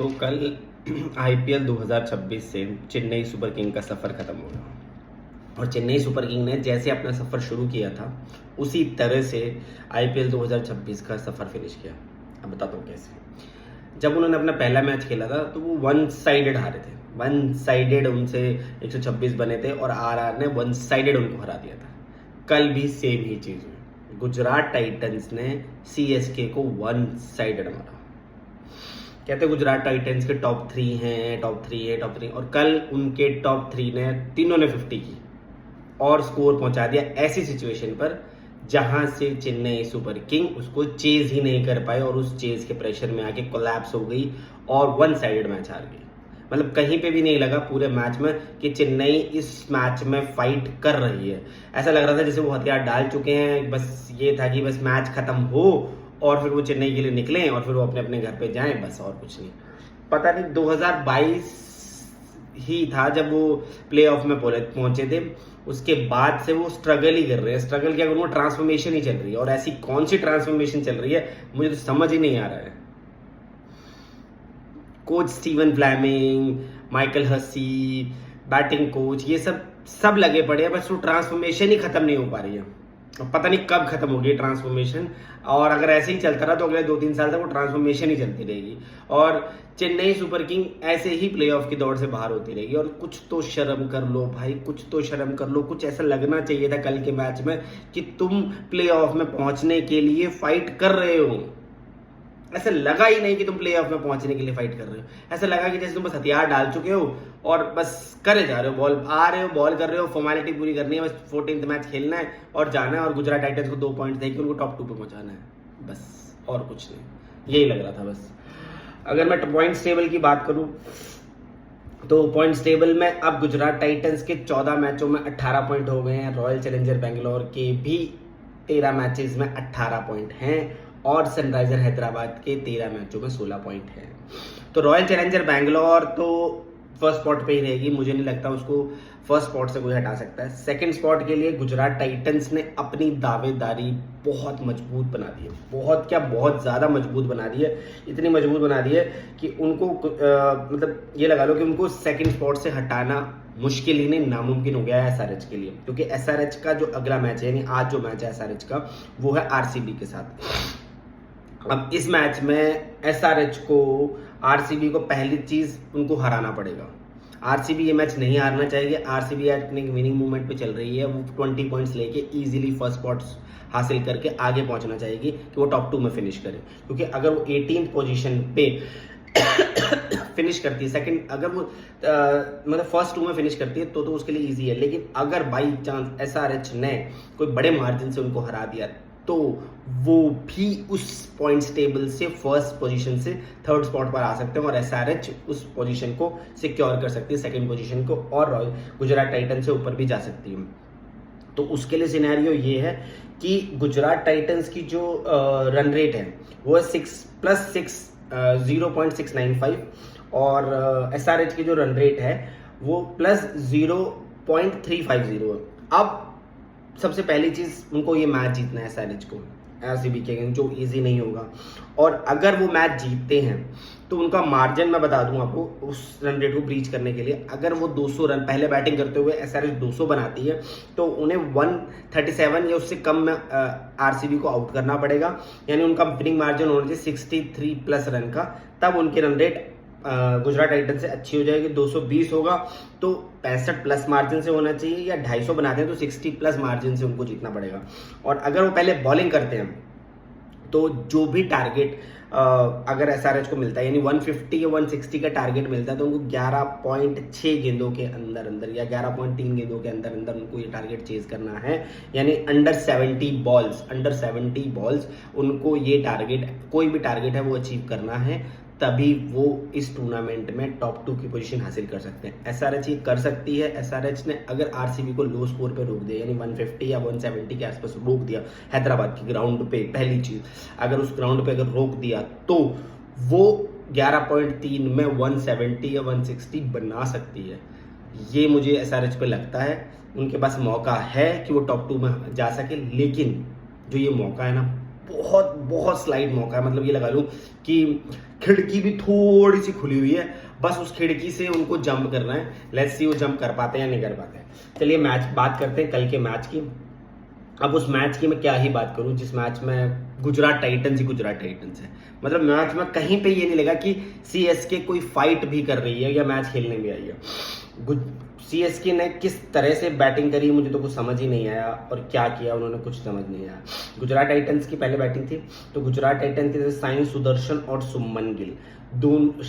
तो कल आईपीएल 2026 से चेन्नई सुपर किंग का सफ़र ख़त्म हो गया और चेन्नई सुपर किंग ने जैसे अपना सफ़र शुरू किया था उसी तरह से आईपीएल 2026 का सफ़र फिनिश किया। अब बताता हूँ कैसे। जब उन्होंने अपना पहला मैच खेला था तो वो वन साइडेड हारे थे, वन साइडेड उनसे 126 बने थे और आरआर ने वन साइडेड उनको हरा दिया था। कल भी सेम ही चीज़ हुई, गुजरात टाइटंस ने सीएसके को वन साइडेड मारा। कहते गुजरात टाइटंस के टॉप थ्री हैं और कल उनके टॉप थ्री ने तीनों ने 50 की और स्कोर पहुंचा दिया ऐसी सिचुएशन पर जहां से चेन्नई सुपर किंग उसको चेज ही नहीं कर पाए और उस चेज के प्रेशर में आके कोलैप्स हो गई और वन साइडेड मैच हार गई। मतलब कहीं पे भी नहीं लगा पूरे मैच में कि चेन्नई इस मैच में फाइट कर रही है। ऐसा लग रहा था जैसे वो हथियार डाल चुके हैं, बस ये था कि बस मैच खत्म हो और फिर वो चेन्नई के लिए निकलें और फिर वो अपने अपने घर पे जाएं, बस और कुछ नहीं। पता नहीं 2022 ही था जब वो प्ले ऑफ में पहुंचे थे, उसके बाद से वो स्ट्रगल ही कर रहे हैं। स्ट्रगल क्या करूँ, ट्रांसफॉर्मेशन ही चल रही है और ऐसी कौन सी ट्रांसफॉर्मेशन चल रही है मुझे तो समझ ही नहीं आ रहा है। Coach Stephen Fleming, Michael Hussey, batting coach, ये सब लगे पड़े हैं, बस वो ट्रांसफॉर्मेशन ही खत्म नहीं हो पा रही है। पता नहीं कब खत्म होगी ट्रांसफॉर्मेशन, और अगर ऐसे ही चलता रहा तो अगले 2-3 साल तक वो ट्रांसफॉर्मेशन ही चलती रहेगी और चेन्नई सुपर किंग ऐसे ही प्लेऑफ की दौड़ से बाहर होती रहेगी। और कुछ तो शर्म कर लो भाई, कुछ तो शर्म कर लो। कुछ ऐसा लगना चाहिए था कल के मैच में कि तुम प्लेऑफ में पहुंचने के लिए फाइट कर रहे हो। ऐसा लगा ही नहीं कि तुम प्ले ऑफ में पहुंचने के लिए फाइट कर रहे हो। ऐसा लगा कि जैसे तुम बस हथियार डाल चुके हो और बस करे जा रहे हो, बॉल आ रहे हो, बॉल कर रहे हो, फॉर्मेलिटी पूरी करनी है, बस 14th मैच खेलना है और जाना है और गुजरात टाइटंस को 2 पॉइंट देकर उनको टॉप 2 पे पहुंचाना है, बस और कुछ नहीं। यही लग रहा था बस। अगर मैं पॉइंट्स टेबल की बात करूं तो पॉइंट्स टेबल में अब गुजरात टाइटंस के 14 मैचों में 18 पॉइंट हो गए हैं। रॉयल चैलेंजर बेंगलोर के भी 13 मैचेस में 18 पॉइंट हैं और सनराइजर हैदराबाद के 13 मैचों में 16 पॉइंट हैं। तो रॉयल चैलेंजर बैंगलोर तो फर्स्ट स्पॉट पे ही रहेगी, मुझे नहीं लगता उसको फर्स्ट स्पॉट से कोई हटा सकता है। सेकंड स्पॉट के लिए गुजरात टाइटंस ने अपनी दावेदारी बहुत मजबूत बना दी है, बहुत ज़्यादा मजबूत बना दी है। इतनी मजबूत बना दी है कि उनको मतलब ये लगा लो कि उनको सेकंड स्पॉट से हटाना मुश्किल ही नहीं, नामुमकिन हो गया है एसआरएच के लिए, क्योंकि एसआरएच का जो अगला मैच है, यानी आज जो मैच है एसआरएच का, वो है आरसीबी के साथ। अब इस मैच में एसआरएच को, आरसीबी को पहली चीज उनको हराना पड़ेगा। आरसीबी ये मैच नहीं हारना चाहिए। आरसीबी अपनी विनिंग मूवमेंट पे चल रही है, वो 20 पॉइंट्स लेके इजीली फर्स्ट स्पॉट हासिल करके आगे पहुंचना चाहिए कि वो टॉप 2 में फिनिश करे। क्योंकि अगर वो 18th पोजीशन पे फिनिश करती है, सेकंड अगर वो मतलब फर्स्ट 2 में फिनिश करती है तो उसके लिए इजी है। लेकिन अगर बाई चांस एसआरएच ने कोई बड़े मार्जिन से उनको हरा दिया तो वो भी उस पॉइंट्स टेबल से फर्स्ट पोजीशन से थर्ड स्पॉट पर आ सकते हैं और एसआरएच उस पोजीशन को सिक्योर कर सकती है, सेकंड पोजीशन को, और गुजरात टाइटंस से ऊपर भी जा सकती है। तो उसके लिए सिनेरियो ये है कि गुजरात टाइटंस की जो रन रेट है वो है 6+6 0.695 और एसआरएच की जो रन रेट है वो +0.350 है। अब सबसे पहली चीज उनको ये मैच जीतना है एसआरएच को, आरसीबी के अगेंस्ट, जो इजी नहीं होगा। और अगर वो मैच जीतते हैं तो उनका मार्जिन मैं बता दूं आपको उस रन रेट को ब्रीच करने के लिए, अगर वो 200 रन पहले बैटिंग करते हुए एसआरएच 200 बनाती है तो उन्हें 137 या उससे कम में आरसीबी को आउट करना पड़ेगा। यानी उनका विनिंग मार्जिन होना चाहिए 63+ रन का, तब उनकी रन रेट गुजरात टाइटंस से अच्छी हो जाएगी। 220 होगा तो 65+ मार्जिन से होना चाहिए, या 250 बनाते हैं तो 60+ मार्जिन से उनको जीतना पड़ेगा। और अगर वो पहले बॉलिंग करते हैं तो जो भी टारगेट अगर एसआरएच को मिलता है, यानी 150 या 160 का टारगेट मिलता है, तो उनको 11.6 गेंदों के अंदर या 11.3 गेंदों के अंदर उनको ये टारगेट चेज करना है। यानी अंडर 70 बॉल्स उनको ये टारगेट, कोई भी टारगेट है वो अचीव करना है, तभी वो इस टूर्नामेंट में टॉप 2 की पोजीशन हासिल कर सकते हैं। एसआरएच ये कर सकती है। एसआरएच ने अगर आरसीबी को लो स्कोर पे रोक दिया, यानी 150 या 170 के आसपास रोक दिया हैदराबाद की ग्राउंड पे, पहली चीज अगर उस ग्राउंड पे अगर रोक दिया तो वो 11.3 में 170 या 160 बना सकती है। ये मुझे एसआरएच पे लगता है। उनके पास मौका है कि वो टॉप 2 में जा सके, लेकिन जो ये मौका है ना, बहुत स्लाइड मौका है। मतलब ये लगा लूँ कि खिड़की भी थोड़ी सी खुली हुई है, बस उस खिड़की से उनको जंप करना है। लेट्स सी वो जंप कर पाते हैं या नहीं कर पाते हैं। चलिए बात करते हैं कल के मैच की। अब उस मैच की मैं क्या ही बात करूं जिस मैच में गुजरात टाइटंस है। मतलब मैच में कहीं पे ये नहीं लगा कि सीएसके कोई फाइट भी कर रही है या मैच खेलने भी आई है। सीएसके ने किस तरह से बैटिंग करी मुझे तो कुछ समझ ही नहीं आया, और क्या किया उन्होंने कुछ समझ नहीं आया। गुजरात टाइटंस की पहले बैटिंग थी, तो गुजरात टाइटंस के साई सुदर्शन और शुभमन गिल दोनों।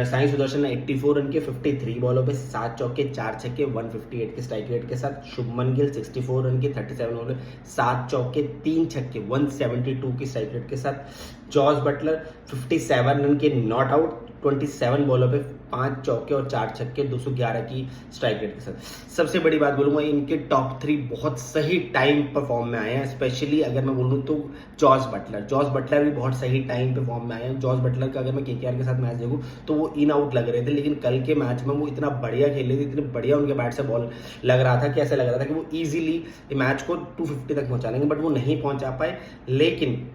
साई सुदर्शन ने 84 रन के 53 बॉलों पे 7 चौके 4 छक्के 158 के स्ट्राइक रेट के साथ। शुभमन गिल 64 रन के 37 बॉलों पे 7 चौके 3 छक्के 172 के स्ट्राइक रेट के साथ। जॉस बटलर 57 रन के नॉट आउट 27 बॉलों पे 5 चौके और 4 छक्के 211 की स्ट्राइक रेट के साथ। सबसे बड़ी बात बोलूंगा, इनके टॉप 3 बहुत सही टाइम पर फॉर्म में आए हैं। स्पेशली अगर मैं बोलूँ तो जॉस बटलर भी बहुत सही टाइम पे फॉर्म में आए हैं। जॉस बटलर का अगर मैं केकेआर के साथ मैच देखूं तो वो इन आउट लग रहे थे, लेकिन कल के मैच में वो इतना बढ़िया खेल रहे थे, इतने बढ़िया उनके बैट से बॉल लग रहा था कि ऐसा लग रहा था कि वो ईजिली मैच को 250 तक पहुंचा लेंगे, बट वो नहीं पहुंचा पाए। लेकिन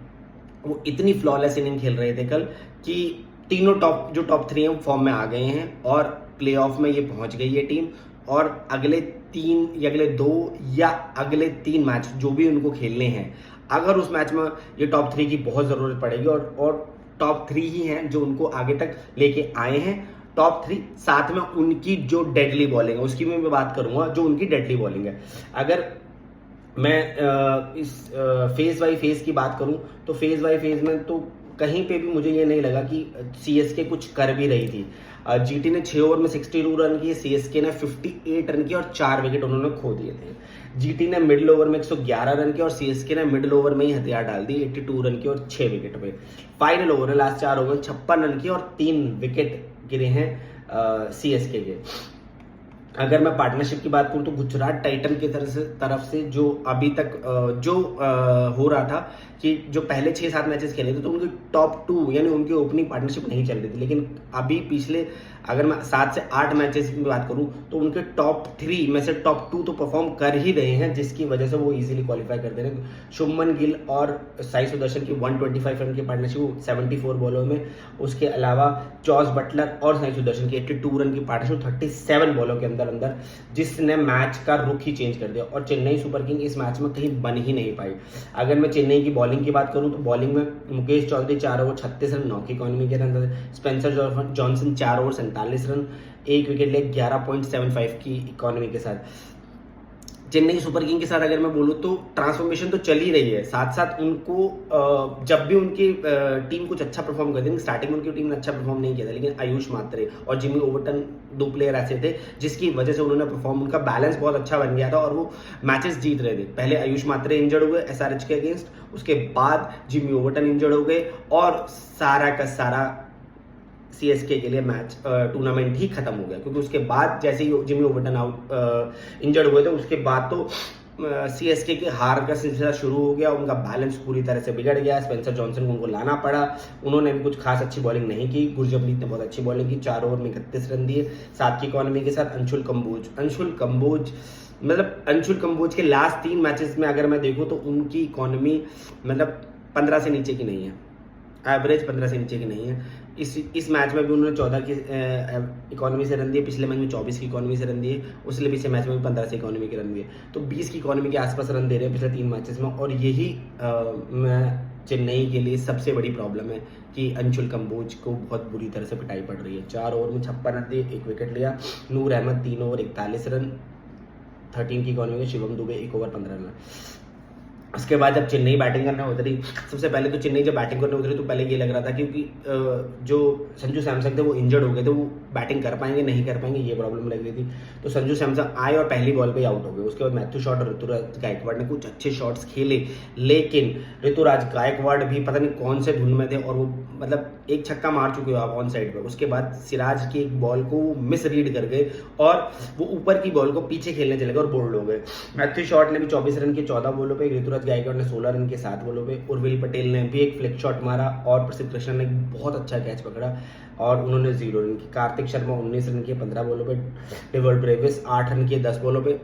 वो इतनी फ्लॉलेस इनिंग खेल रहे थे कल कि तीनों टॉप 3 हैं फॉर्म में आ गए हैं और प्लेऑफ में ये पहुंच गई है टीम। और अगले 2 या अगले 3 मैच जो भी उनको खेलने हैं, अगर उस मैच में ये टॉप 3 की बहुत ज़रूरत पड़ेगी, और टॉप 3 ही हैं जो उनको आगे तक लेके आए हैं। टॉप 3 साथ में उनकी जो डेडली बॉलिंग है उसकी भी मैं बात करूंगा, जो उनकी डेडली बॉलिंग है। अगर मैं इस फेज बाई फेज की बात करूं तो फेज बाई फेज में तो कहीं पे भी मुझे ये नहीं लगा कि सीएसके कुछ कर भी रही थी। जीटी ने 6 ओवर में 62 रन किए, सीएसके ने 58 रन किए और 4 विकेट उन्होंने खो दिए थे। जीटी ने मिडिल ओवर में 111 रन किए और सीएसके ने मिडिल ओवर में ही हथियार डाल दी 82 रन की और 6 विकेट पे। फाइनल ओवर है, लास्ट 4 ओवर 56 रन किए और 3 विकेट गिरे हैं सीएसके के। अगर मैं पार्टनरशिप की बात करूं तो गुजरात टाइटन की तरफ से जो अभी तक हो रहा था कि जो पहले 6-7 मैचेस खेले थे तो उनकी टॉप 2 यानी उनकी ओपनिंग पार्टनरशिप नहीं चल रही थी, लेकिन अभी पिछले अगर मैं 7 से 8 मैचेस की बात करूं तो उनके टॉप 3 में से टॉप 2 तो परफॉर्म कर ही रहे हैं, जिसकी वजह से वो इजीली क्वालिफाई कर दे रहे हैं। शुभमन गिल और साई सुदर्शन की 125 रन की पार्टनरशिप 74 बॉलों में, उसके अलावा जॉस बटलर और साई सुदर्शन की 82 रन की पार्टनरशिप 37 बॉलों के अंदर जिसने मैच का रुख ही चेंज कर दिया। और चेन्नई सुपर किंग इस मैच में कहीं बन ही नहीं पाई। अगर मैं चेन्नई की बॉलिंग की बात करूं तो बॉलिंग में मुकेश चौधरी 4 ओवर 36 रन 9 की इकोनॉमी के अंदर, Spencer Johnson 4 over 47 run 1 wicket ले 11.75 की इकोनॉमी के साथ। चेन्नई सुपर किंग के साथ अगर मैं बोलूँ तो ट्रांसफॉर्मेशन तो चल ही रही है, साथ साथ उनको जब भी उनकी टीम कुछ अच्छा परफॉर्म करती है, स्टार्टिंग में उनकी टीम ने अच्छा परफॉर्म नहीं किया था, लेकिन आयुष मात्रे और जिमी ओवरटन 2 प्लेयर ऐसे थे जिसकी वजह से उन्होंने परफॉर्म, उनका बैलेंस बहुत अच्छा बन गया था और वो मैचेस जीत रहे थे। पहले आयुष मात्रे इंजर्ड हुए एसआरएच के अगेंस्ट, उसके बाद जिमी ओवरटन इंजर्ड हो गए और सारा का सारा सीएसके के लिए मैच टूर्नामेंट ही खत्म हो गया, क्योंकि उसके बाद जैसे ही जिमी ओवरटन आउट इंजर्ड हुए थे उसके बाद तो सीएसके के हार का सिलसिला शुरू हो गया। उनका बैलेंस पूरी तरह से बिगड़ गया। स्पेंसर जॉनसन को उनको लाना पड़ा, उन्होंने भी कुछ खास अच्छी बॉलिंग नहीं की। गुरजपनीत ने बहुत अच्छी बॉलिंग की, 4 ओवर में 31 रन दिए 7 की इकोनॉमी के साथ। अंशुल कंबोज के लास्ट 3 मैचेस में अगर मैं देखूं तो उनकी इकोनॉमी मतलब 15 से नीचे की नहीं है, एवरेज 15 से नीचे की नहीं है। इस मैच में भी उन्होंने 14 की इकोनॉमी से रन दिए, पिछले मैच में 24 की इकोनॉमी से रन दिए, उसके पिछले मैच में भी 15 से इकोनॉमी के रन दिए, तो 20 की इकोनॉमी के आसपास रन दे रहे हैं पिछले 3 मैचेस में। और यही चेन्नई के लिए सबसे बड़ी प्रॉब्लम है कि अंशुल कंबोज को बहुत बुरी तरह से पिटाई पड़ रही है। 4 ओवर में 56 रन दिए, 1 विकेट लिया। नूर अहमद 3 ओवर 41 रन 13 की इकोनॉमी में। Shivam Dubey 1 over 15 run. उसके बाद जब चेन्नई बैटिंग करने उतरी, सबसे पहले तो चेन्नई जब बैटिंग करने उतरी तो पहले ये लग रहा था क्योंकि जो संजू सैमसन थे वो इंजर्ड हो गए थे, वो बैटिंग कर पाएंगे नहीं कर पाएंगे ये प्रॉब्लम लग रही थी। तो संजू सैमसन आए और पहली बॉल पे आउट हो गए। उसके बाद मैथ्यू शॉट और ऋतुराज गायकवाड़ ने कुछ अच्छे शॉट्स खेले, लेकिन ऋतुराज गायकवाड़ भी पता नहीं कौन से धुन में थे और वो मतलब एक छक्का मार चुके हो आप ऑन साइड पर। उसके बाद सिराज की एक बॉल को मिस रीड कर गए और वो ऊपर की बॉल को पीछे खेलने चले गए और बोल्ड हो गए। मैथ्यू शॉट ने भी 24 रन के 14 बॉलों पे, ऋतुराज गायकवाड़ ने 16 रन के 7 बॉलों पे, उर्विल पटेल ने भी एक फ्लिक शॉट मारा और प्रसिद्ध कृष्णा ने बहुत अच्छा कैच पकड़ा और उन्होंने 0 रन की। कार्तिक शर्मा 19 रन के 15 बॉलों पे, डेविड ब्रेविस 8 रन के 10 बॉलों पे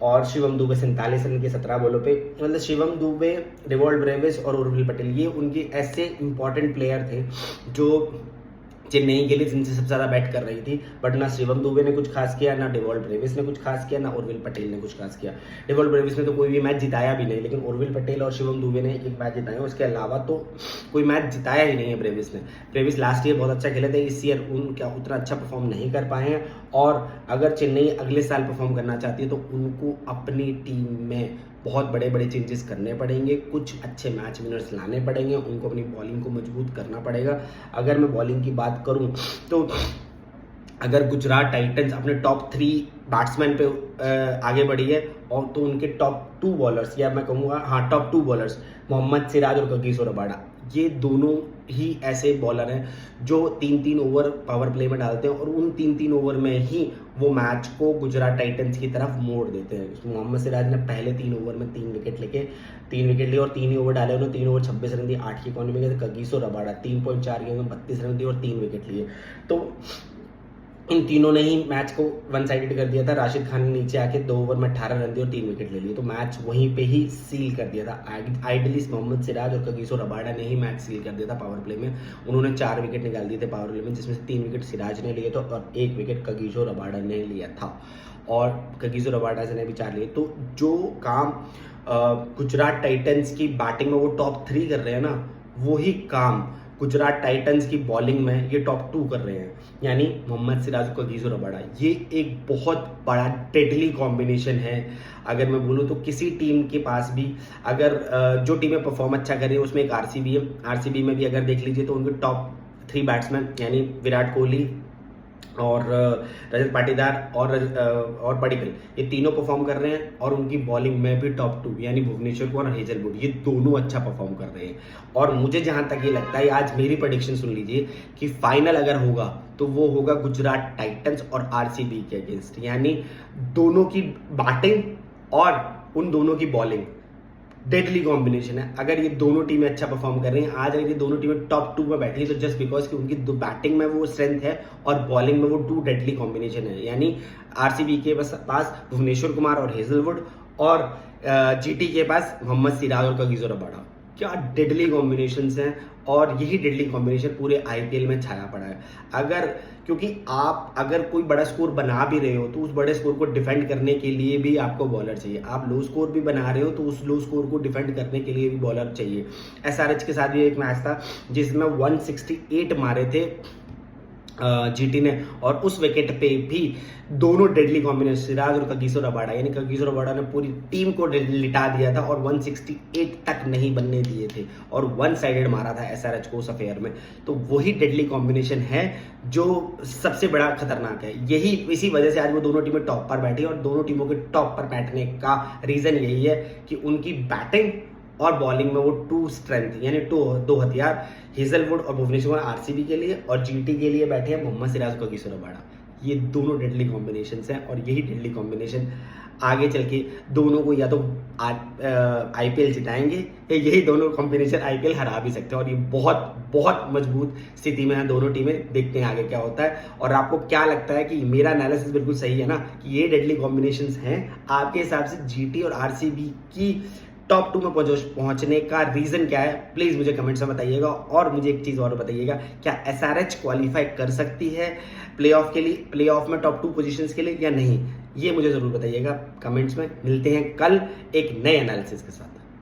और शिवम दुबे 47 रन के 17 बॉलों पे। मतलब शिवम दुबे, रिवॉल्ट ब्रेविस और उर्विल पटेल, ये उनके ऐसे इंपॉर्टेंट प्लेयर थे जो चेन्नई के लिए जिनसे सबसे ज़्यादा बैट कर रही थी, बट ना शिवम दुबे ने कुछ खास किया, ना डिवॉल्ट ब्रेविस ने कुछ खास किया, ना उर्विल पटेल ने कुछ खास किया। डिवॉल्ट ब्रेविस ने तो कोई भी मैच जिताया भी नहीं, लेकिन उर्विल पटेल और शिवम दुबे ने एक मैच जिताया, उसके अलावा तो कोई मैच जिताया ही नहीं है ब्रेविस ने। ब्रेविस लास्ट ईयर बहुत अच्छा खेले थे, इस ईयर उनका उतना अच्छा परफॉर्म नहीं कर पाए हैं, और अगर चेन्नई अगले साल परफॉर्म करना चाहती है तो उनको अपनी टीम में बहुत बड़े बड़े चेंजेस करने पड़ेंगे, कुछ अच्छे मैच विनर्स लाने पड़ेंगे, उनको अपनी बॉलिंग को मजबूत करना पड़ेगा। अगर मैं बॉलिंग की बात करूं तो अगर गुजरात टाइटंस अपने टॉप 3 बैट्समैन पे आगे बढ़ी है, और तो उनके टॉप 2 बॉलर्स, या मैं कहूँगा हाँ टॉप 2 बॉलर्स मोहम्मद सिराज और कगिसो रबाडा, ये दोनों ही ऐसे बॉलर हैं जो 3-3 ओवर पावर प्ले में डालते हैं, और उन 3-3 ओवर में ही वो मैच को गुजरात टाइटंस की तरफ मोड़ देते हैं। मोहम्मद सिराज ने पहले 3 ओवर में 3 विकेट लिए और 3 ही ओवर डाले, उन्होंने 3 ओवर 26 रन दिए, 8 की इकॉनमी में। कगिसो रबाडा 3.4 गेंद में 32 रन दिए और 3 विकेट लिए। तो इन तीनों ने ही मैच को वन साइडेड कर दिया था। राशिद खान ने नीचे आके 2 ओवर में 18 रन दिए और 3 विकेट ले लिए, तो मैच वहीं पे ही सील कर दिया था। आइडली मोहम्मद सिराज और कगिसो रबाडा ने ही मैच सील कर दिया था पावर प्ले में। उन्होंने 4 विकेट निकाल दिए थे पावर प्ले में, जिसमें से 3 विकेट सिराज ने लिए थे और 1 विकेट कगिसो रबाडा ने लिया था, और कगिसो रबाडा ने भी 4 लिए। तो जो काम गुजरात टाइटंस की बैटिंग में वो टॉप 3 कर रहे हैं ना, वही काम गुजरात टाइटंस की बॉलिंग में ये टॉप 2 कर रहे हैं, यानी मोहम्मद सिराज और कगिसो रबाडा। ये एक बहुत बड़ा डेडली कॉम्बिनेशन है। अगर मैं बोलूँ तो किसी टीम के पास भी अगर जो टीमें परफॉर्म अच्छा कर रही है उसमें एक आरसीबी है। आरसीबी में भी अगर देख लीजिए तो उनके टॉप 3 बैट्समैन यानी विराट कोहली और रजत पाटीदार और पडिक्कल, ये तीनों परफॉर्म कर रहे हैं, और उनकी बॉलिंग में भी टॉप 2 यानी भुवनेश्वर कुमार और हेजलवुड, ये दोनों अच्छा परफॉर्म कर रहे हैं। और मुझे जहां तक ये लगता है, आज मेरी प्रेडिक्शन सुन लीजिए कि फाइनल अगर होगा तो वो होगा गुजरात टाइटंस और आरसीबी के अगेंस्ट, यानी दोनों की बैटिंग और उन दोनों की बॉलिंग डेडली कॉम्बिनेशन है। अगर ये दोनों टीमें अच्छा परफॉर्म कर रही हैं, आज अगर ये दोनों टीमें टॉप 2 में बैठी हैं, तो जस्ट बिकॉज कि उनकी बैटिंग में वो स्ट्रेंथ है और बॉलिंग में वो 2 डेडली कॉम्बिनेशन है, यानी आरसीबी के पास भुवनेश्वर कुमार और हेजलवुड, और जीटी के पास मोहम्मद सिराज और कगिसो रबाडा। क्या डेडली कॉम्बिनेशंस हैं, और यही डेडली कॉम्बिनेशन पूरे आईपीएल में छाया पड़ा है। क्योंकि आप अगर कोई बड़ा स्कोर बना भी रहे हो तो उस बड़े स्कोर को डिफेंड करने के लिए भी आपको बॉलर चाहिए। आप लो स्कोर भी बना रहे हो तो उस लो स्कोर को डिफेंड करने के लिए भी बॉलर चाहिए। एसआरएच के साथ भी एक मैच था जिसमें 168 मारे थे जीटी ने, और उस विकेट पे भी दोनों डेडली कॉम्बिनेशन सिराज और कगिसो रबाडा, यानी कगिसो रबाडा ने पूरी टीम को लिटा दिया था और 168 तक नहीं बनने दिए थे, और 1 साइडेड मारा था एसआरएच को उस अफेयर में। तो वही डेडली कॉम्बिनेशन है जो सबसे बड़ा खतरनाक है। इसी वजह से आज वो दोनों टीमें टॉप पर बैठी, और दोनों टीमों के टॉप पर बैठने का रीजन यही है कि उनकी बैटिंग और बॉलिंग में वो 2 स्ट्रेंथ यानी 2 हथियार, हेजलवुड और भुवनेश्वर आरसीबी के लिए, और जीटी के लिए बैठे हैं मोहम्मद सिराज और कगिसो रबाडा। ये दोनों डेडली कॉम्बिनेशंस हैं, और यही डेडली कॉम्बिनेशन आगे चल के दोनों को या तो आईपीएल जिताएंगे, या यही दोनों कॉम्बिनेशन आईपीएल हरा भी सकते हैं। और ये बहुत बहुत मजबूत स्थिति में है दोनों टीमें। देखते हैं आगे क्या होता है। और आपको क्या लगता है कि मेरा एनालिसिस बिल्कुल सही है ना, कि ये डेडली कॉम्बिनेशंस हैं? आपके हिसाब से जीटी और आरसीबी की टॉप 2 में पहुंचने का रीजन क्या है? प्लीज मुझे कमेंट्स में बताइएगा। और मुझे एक चीज और बताइएगा, क्या एसआरएच क्वालिफाई कर सकती है प्लेऑफ के लिए, प्लेऑफ में टॉप 2 पोजीशंस के लिए, या नहीं? ये मुझे जरूर बताइएगा कमेंट्स में। मिलते हैं कल एक नए एनालिसिस के साथ।